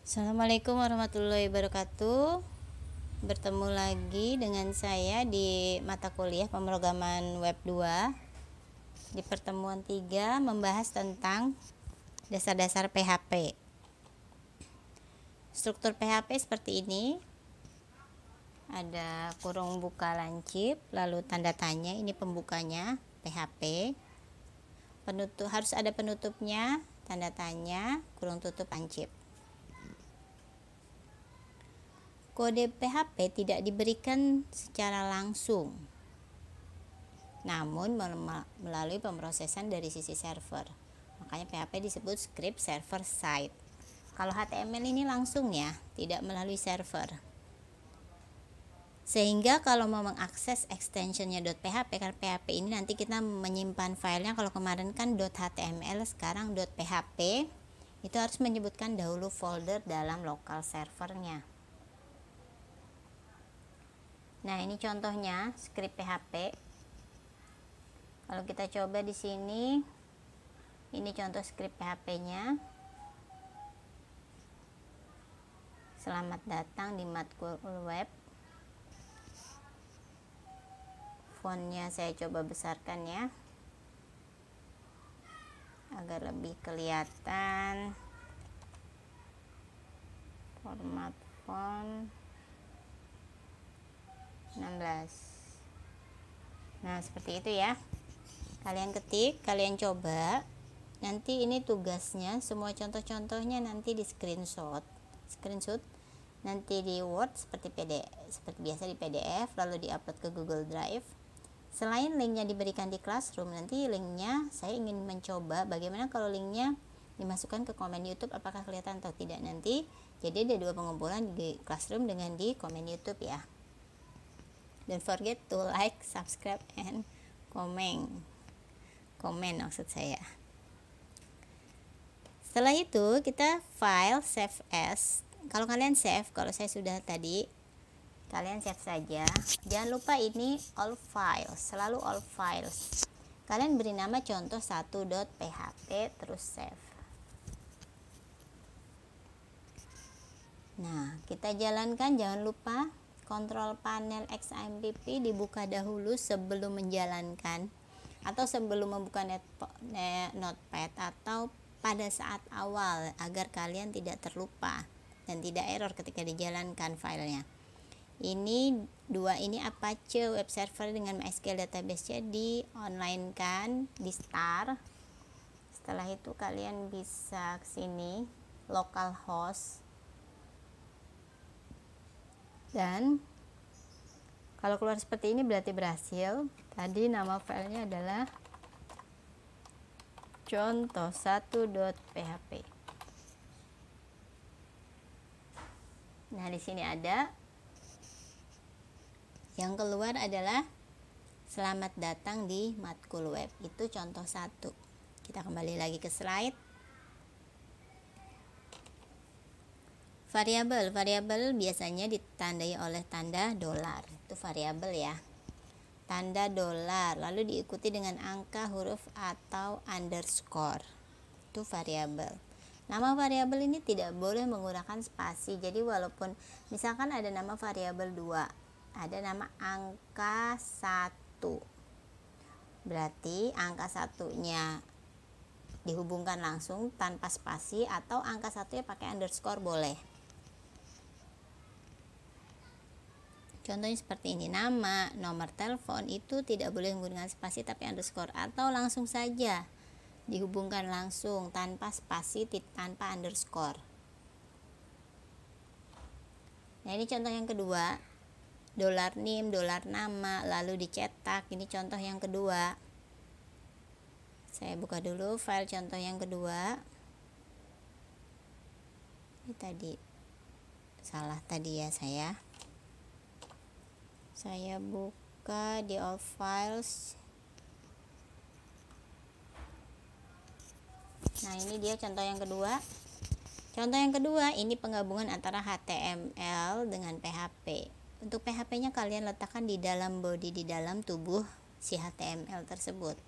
Assalamualaikum warahmatullahi wabarakatuh. Bertemu lagi dengan saya di mata kuliah pemrograman web 2. Di pertemuan 3 membahas tentang dasar-dasar PHP. Struktur PHP seperti ini. Ada kurung buka lancip, lalu tanda tanya, ini pembukanya PHP. Harus ada penutupnya, tanda tanya, kurung tutup lancip. Kode PHP tidak diberikan secara langsung, namun melalui pemrosesan dari sisi server. Makanya PHP disebut script server side. Kalau HTML ini langsung ya, tidak melalui server. Sehingga kalau mau mengakses extensionnya .php, karena PHP ini nanti kita menyimpan filenya, kalau kemarin kan .html, sekarang .php, itu harus menyebutkan dahulu folder dalam lokal servernya. Nah, ini contohnya script PHP. Kalau kita coba di sini, ini contoh script PHP-nya. Selamat datang di Matkul Web. Fontnya saya coba besarkan ya, agar lebih kelihatan. Format font 16. Nah, seperti itu ya. Kalian ketik, kalian coba. Nanti ini tugasnya, semua contoh-contohnya nanti di screenshot. Nanti di Word seperti biasa di PDF, lalu diupload ke Google Drive. Selain linknya diberikan di Classroom, nanti linknya saya ingin mencoba bagaimana kalau linknya dimasukkan ke komen YouTube, apakah kelihatan atau tidak nanti. Jadi ada dua pengumpulan di Classroom dengan di komen YouTube ya. Don't forget to like, subscribe, and comment maksud saya. Setelah itu kita file save as. Kalau kalian save, kalau saya sudah tadi, kalian save saja. Jangan lupa ini all files, selalu all files. Kalian beri nama contoh 1.php terus save. Nah, kita jalankan, jangan lupa kontrol panel XAMPP dibuka dahulu sebelum menjalankan, atau sebelum membuka notepad, atau pada saat awal agar kalian tidak terlupa dan tidak error ketika dijalankan filenya. Ini Apache web server dengan MySQL database-nya di online kan, di start. Setelah itu kalian bisa kesini localhost. Dan kalau keluar seperti ini berarti berhasil. Tadi nama filenya adalah contoh 1.php. Nah, di sini ada yang keluar adalah selamat datang di Matkul Web. Itu contoh 1. Kita kembali lagi ke slide. Variabel biasanya ditandai oleh tanda dolar. Itu variabel ya. Tanda dolar, lalu diikuti dengan angka, huruf, atau underscore. Itu variabel. Nama variabel ini tidak boleh menggunakan spasi. Jadi walaupun misalkan ada nama variabel 2, ada nama angka 1. Berarti angka 1-nya dihubungkan langsung tanpa spasi, atau angka 1-nya pakai underscore boleh. Contohnya seperti ini, nama, nomor telepon itu tidak boleh menggunakan spasi tapi underscore, atau langsung saja dihubungkan langsung tanpa spasi, tanpa underscore. Nah, ini contoh yang kedua, dolar name, dolar nama, lalu dicetak. Ini contoh yang kedua. Saya buka dulu file contoh yang kedua. Ini tadi salah tadi ya saya buka di all files. Nah, ini dia contoh yang kedua. Contoh yang kedua ini penggabungan antara HTML dengan PHP. Untuk PHP-nya kalian letakkan di dalam body, di dalam tubuh si HTML tersebut.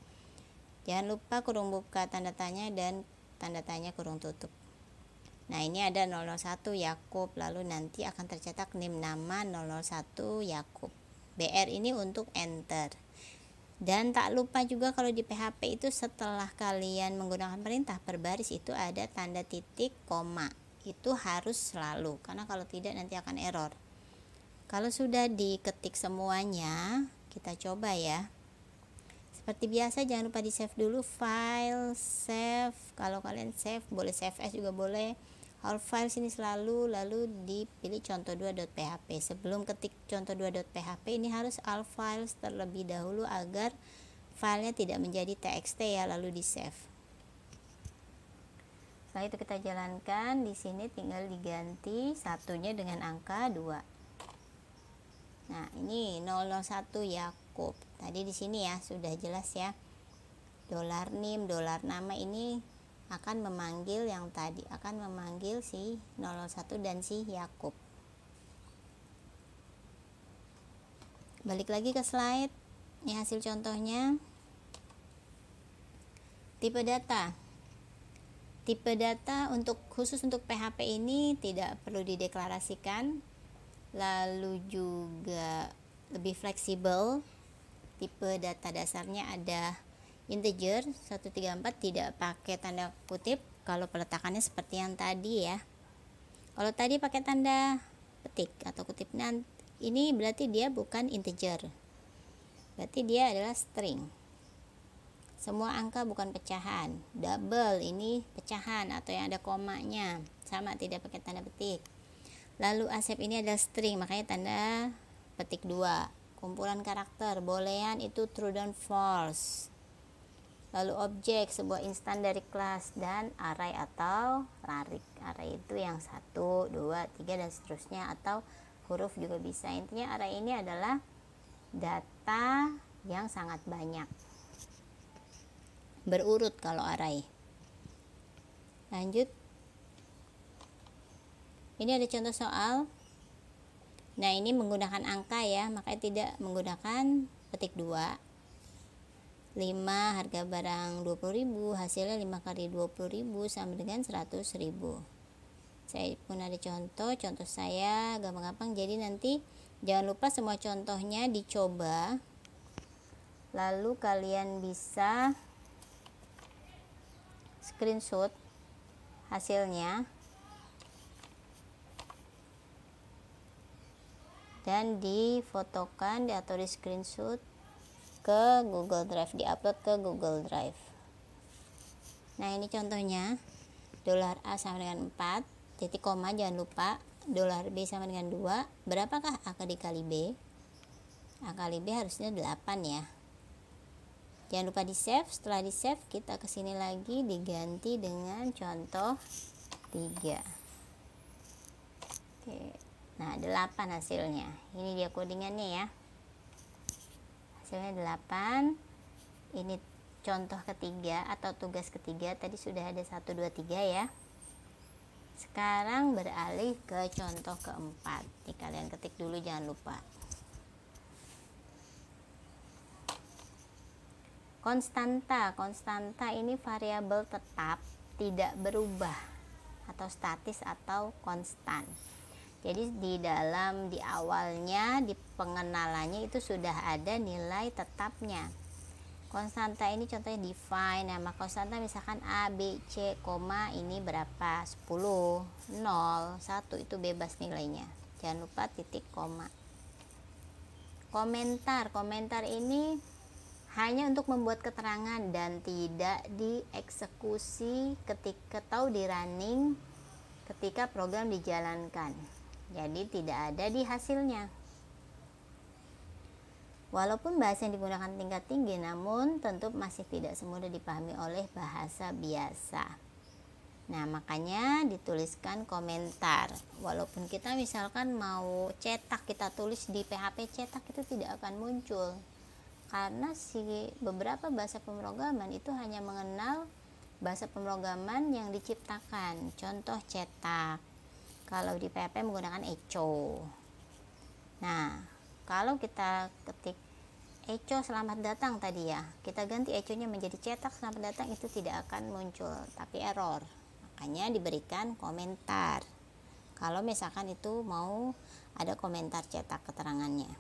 Jangan lupa kurung buka tanda tanya dan tanda tanya kurung tutup. Nah, ini ada 001 Yakub, lalu nanti akan tercetak NIM nama 001 Yakub. BR ini untuk enter. Dan tak lupa juga kalau di PHP itu setelah kalian menggunakan perintah per baris itu ada tanda titik koma. Itu harus selalu, karena kalau tidak nanti akan error. Kalau sudah diketik semuanya, kita coba ya. Seperti biasa jangan lupa di save dulu, file, save. Kalau kalian save boleh save as juga boleh. All files ini selalu, lalu dipilih contoh2.php. Sebelum ketik contoh2.php ini harus all files terlebih dahulu agar filenya tidak menjadi txt ya, lalu di save. Setelah itu kita jalankan. Di sini tinggal diganti satunya dengan angka 2. Nah, ini 001 Yakub. Tadi di sini ya sudah jelas ya. $NIM, $nama ini akan memanggil yang tadi, akan memanggil si 001 dan si Yakub. Balik lagi ke slide. Ini hasil contohnya. Tipe data. Tipe data khusus untuk PHP ini tidak perlu dideklarasikan. Lalu juga lebih fleksibel. Tipe data dasarnya ada integer 134, tidak pakai tanda kutip. Kalau peletakannya seperti yang tadi ya. Kalau tadi pakai tanda petik atau kutip, ini berarti dia bukan integer, berarti dia adalah string. Semua angka bukan pecahan. Double ini pecahan atau yang ada komanya, sama tidak pakai tanda petik. Lalu asep ini adalah string, makanya tanda petik 2. Kumpulan karakter, boolean itu true dan false. Lalu objek, sebuah instan dari kelas, dan array atau larik. Array itu yang 1, 2, 3 dan seterusnya, atau huruf juga bisa. Intinya array ini adalah data yang sangat banyak. Berurut kalau array. Lanjut. Ini ada contoh soal. Nah, ini menggunakan angka ya, makanya tidak menggunakan petik 2. 5, harga barang 20.000, hasilnya 5 kali 20.000 sama dengan 100.000. Saya pun ada contoh saya gampang-gampang. Jadi nanti jangan lupa semua contohnya dicoba, lalu kalian bisa screenshot hasilnya dan difotokan atau di screenshot ke Google Drive, diupload ke Google Drive. Nah, ini contohnya. $A sama dengan 4, titik koma jangan lupa, $B sama dengan 2. Berapakah A dikali B? A kali B harusnya 8 ya. Jangan lupa di save. Setelah di save kita kesini lagi, diganti dengan contoh 3. Oke. Nah, 8 hasilnya. Ini dia codingannya ya. Hasilnya 8. Ini contoh ketiga atau tugas ketiga. Tadi sudah ada 1, 2, 3 ya. Sekarang beralih ke contoh keempat. Nih, kalian ketik dulu jangan lupa. Konstanta ini variabel tetap, tidak berubah, atau statis atau konstan. Jadi di awalnya, di pengenalannya itu sudah ada nilai tetapnya. Konstanta ini contohnya define. Nama konstanta misalkan A, B, C, koma ini berapa? 10, 0, 1 itu bebas nilainya. Jangan lupa titik koma. Komentar ini hanya untuk membuat keterangan dan tidak dieksekusi ketika atau di running ketika program dijalankan. Jadi tidak ada di hasilnya. Walaupun bahasa yang digunakan tingkat tinggi, namun tentu masih tidak semudah dipahami oleh bahasa biasa. Nah, makanya dituliskan komentar. Walaupun kita misalkan mau cetak, kita tulis di PHP cetak, itu tidak akan muncul. Karena beberapa bahasa pemrograman itu hanya mengenal bahasa pemrograman yang diciptakan. Contoh cetak. Kalau di PHP menggunakan echo. Nah, kalau kita ketik echo selamat datang tadi ya, kita ganti echo-nya menjadi cetak selamat datang, itu tidak akan muncul, tapi error. makanya diberikan komentar kalau misalkan itu mau ada komentar cetak keterangannya.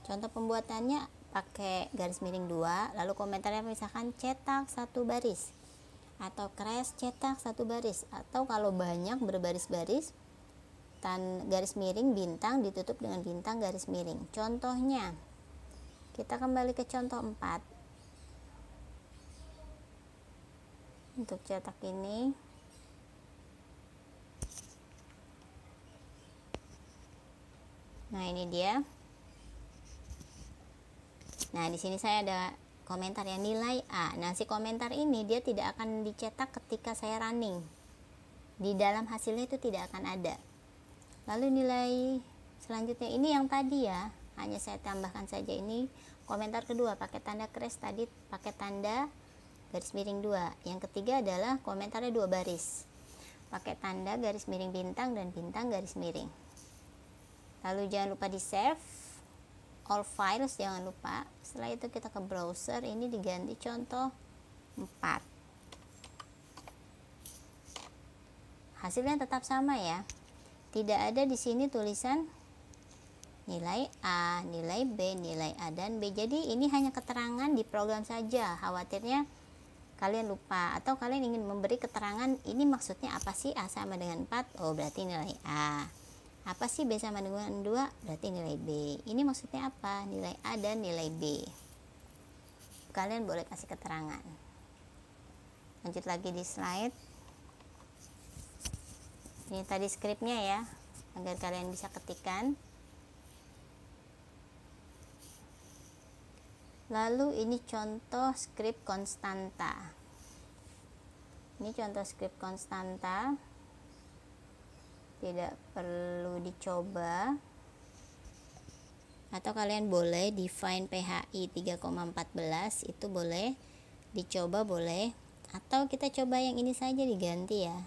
Contoh pembuatannya pakai garis miring 2, lalu komentarnya misalkan cetak 1 baris atau crash cetak 1 baris, atau kalau banyak berbaris-baris garis miring bintang ditutup dengan bintang garis miring. Contohnya kita kembali ke contoh 4. Untuk cetak ini nah ini dia. Nah di sini saya ada komentar yang nilai A. Nah si komentar ini dia tidak akan dicetak ketika saya running, di dalam hasilnya itu tidak akan ada. Lalu nilai selanjutnya ini yang tadi ya, hanya saya tambahkan saja ini komentar kedua pakai tanda crash, tadi pakai tanda garis miring 2. Yang ketiga adalah komentarnya 2 baris pakai tanda garis miring bintang dan bintang garis miring. Lalu jangan lupa di save all files, jangan lupa. Setelah itu kita ke browser, ini diganti contoh 4. Hasilnya tetap sama ya. Tidak ada di sini tulisan nilai A, nilai B, nilai A dan B. Jadi ini hanya keterangan di program saja. Khawatirnya kalian lupa atau kalian ingin memberi keterangan ini maksudnya apa sih, A sama dengan 4, oh berarti nilai A. Apa sih B sama dengan 2, berarti nilai B. Ini maksudnya apa, nilai A dan nilai B. Kalian boleh kasih keterangan. Lanjut lagi di slide. Ini tadi skripnya ya, agar kalian bisa ketikkan. Lalu ini contoh skrip konstanta. Ini contoh skrip konstanta. Tidak perlu dicoba. Atau kalian boleh define PHI 3,14 itu boleh dicoba, boleh. Atau kita coba yang ini saja diganti ya.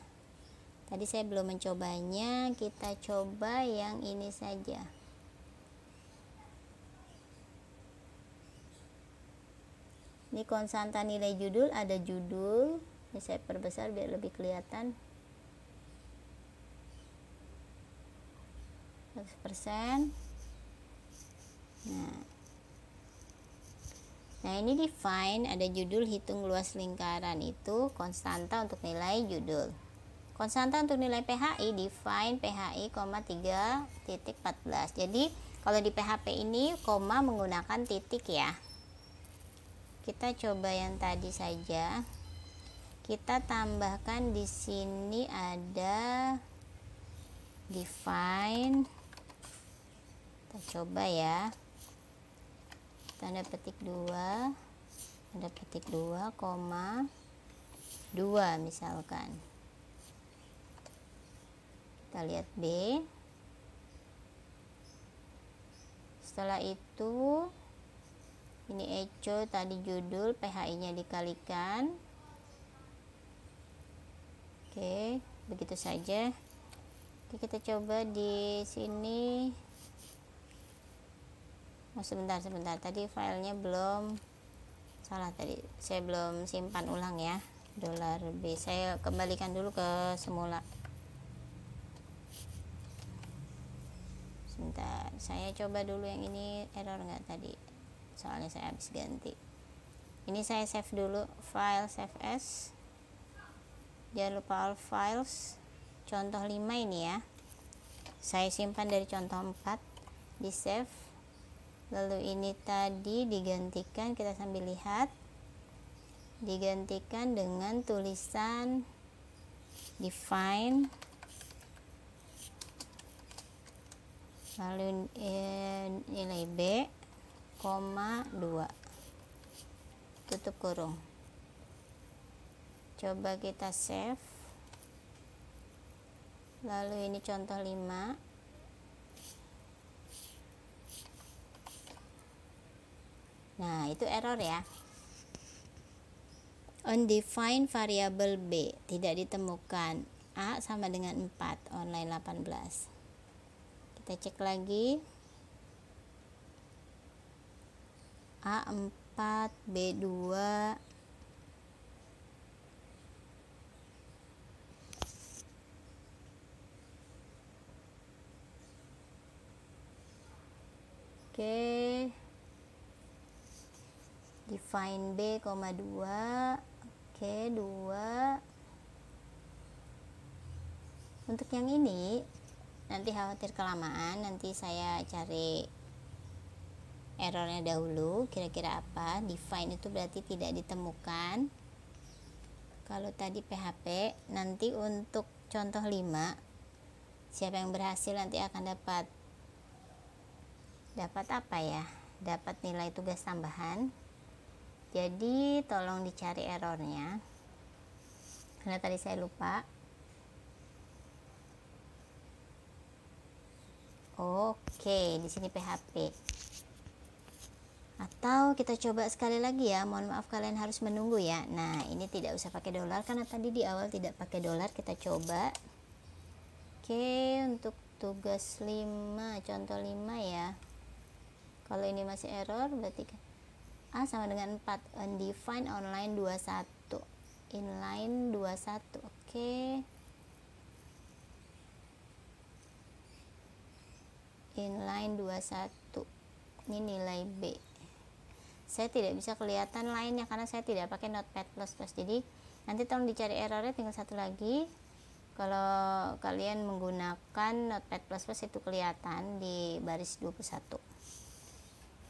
Tadi saya belum mencobanya, kita coba yang ini saja. Ini konstanta nilai judul, ada judul. Ini saya perbesar biar lebih kelihatan. 100%. Nah ini define, ada judul hitung luas lingkaran, itu konstanta untuk nilai judul. Konstanta untuk nilai PHI define PHI, 3.14. Jadi kalau di PHP ini koma menggunakan titik ya. Kita coba yang tadi saja. Kita tambahkan di sini ada define. Kita coba ya. Tanda petik 2, tanda petik 2, 2 misalkan. Kita lihat B. Setelah itu ini echo tadi judul, PHI nya dikalikan. Oke, begitu saja. Oke, kita coba di sini. Oh sebentar, tadi filenya belum, salah tadi, saya belum simpan ulang ya. $B, saya kembalikan dulu ke semula. Sebentar, saya coba dulu yang ini error nggak tadi, soalnya saya habis ganti. Ini saya save dulu, file save as, jangan lupa all files. Contoh 5 ini ya, saya simpan dari contoh 4, di save. Lalu ini tadi digantikan, kita sambil lihat, digantikan dengan tulisan define, lalu nilai B, 2, tutup kurung. Coba kita save. Lalu ini contoh 5. Nah itu error ya, undefined variable B tidak ditemukan, A sama dengan 4, online 18. Kita cek lagi, A4, B2, Oke, define B, 2. Oke, 2. Untuk yang ini nanti khawatir kelamaan, nanti saya cari errornya dahulu, kira-kira apa. Define itu berarti tidak ditemukan. Kalau tadi PHP, nanti untuk contoh 5, siapa yang berhasil nanti akan dapat apa ya, dapat nilai tugas tambahan. Jadi tolong dicari errornya, karena tadi saya lupa. Oke, di sini PHP. Atau kita coba sekali lagi ya, mohon maaf kalian harus menunggu ya. Nah, ini tidak usah pakai dolar karena tadi di awal tidak pakai dolar. Kita coba. Oke, untuk tugas 5, contoh 5 ya. Kalau ini masih error berarti A sama dengan 4. Undefined online 21. Inline 21. Oke. Inline 21. Ini nilai B. Saya tidak bisa kelihatan lainnya karena saya tidak pakai Notepad++. Jadi nanti tolong dicari errornya, tinggal satu lagi. Kalau kalian menggunakan Notepad++ itu kelihatan di baris 21.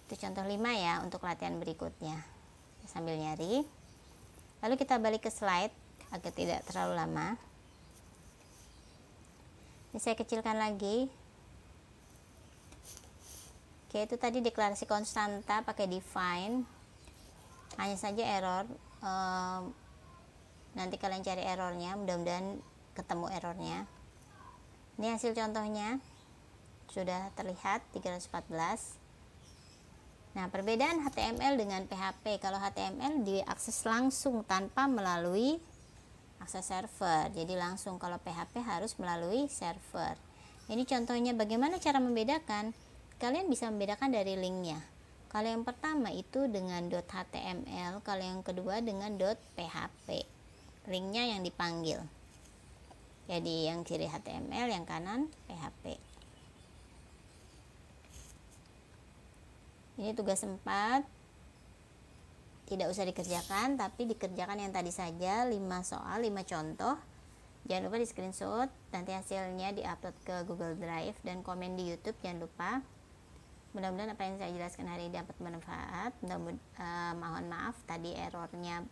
Itu contoh 5 ya untuk latihan berikutnya. Sambil nyari. Lalu kita balik ke slide agar tidak terlalu lama. Ini saya kecilkan lagi. Oke, itu tadi deklarasi konstanta pakai define. Hanya saja error. Nanti kalian cari errornya, mudah-mudahan ketemu errornya. Ini hasil contohnya. Sudah terlihat 314. Nah, perbedaan HTML dengan PHP. Kalau HTML diakses langsung tanpa melalui akses server. Jadi langsung, kalau PHP harus melalui server. Ini contohnya bagaimana cara membedakan. Kalian bisa membedakan dari linknya. Kalau yang pertama itu dengan .html, kalau yang kedua dengan .php. Linknya yang dipanggil. Jadi yang kiri HTML, yang kanan PHP. Ini tugas 4. Tidak usah dikerjakan, tapi dikerjakan yang tadi saja, 5 soal, 5 contoh. Jangan lupa di screenshot, nanti hasilnya diupload ke Google Drive dan komen di YouTube, jangan lupa. Mudah-mudahan apa yang saya jelaskan hari ini dapat bermanfaat. Mohon maaf tadi errornya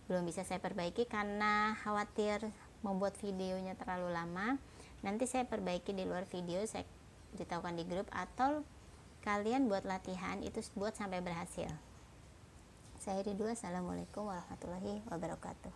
belum bisa saya perbaiki karena khawatir membuat videonya terlalu lama. Nanti saya perbaiki di luar video, saya beritahukan di grup, atau kalian buat latihan itu buat sampai berhasil. Saya Ridwa, assalamualaikum warahmatullahi wabarakatuh.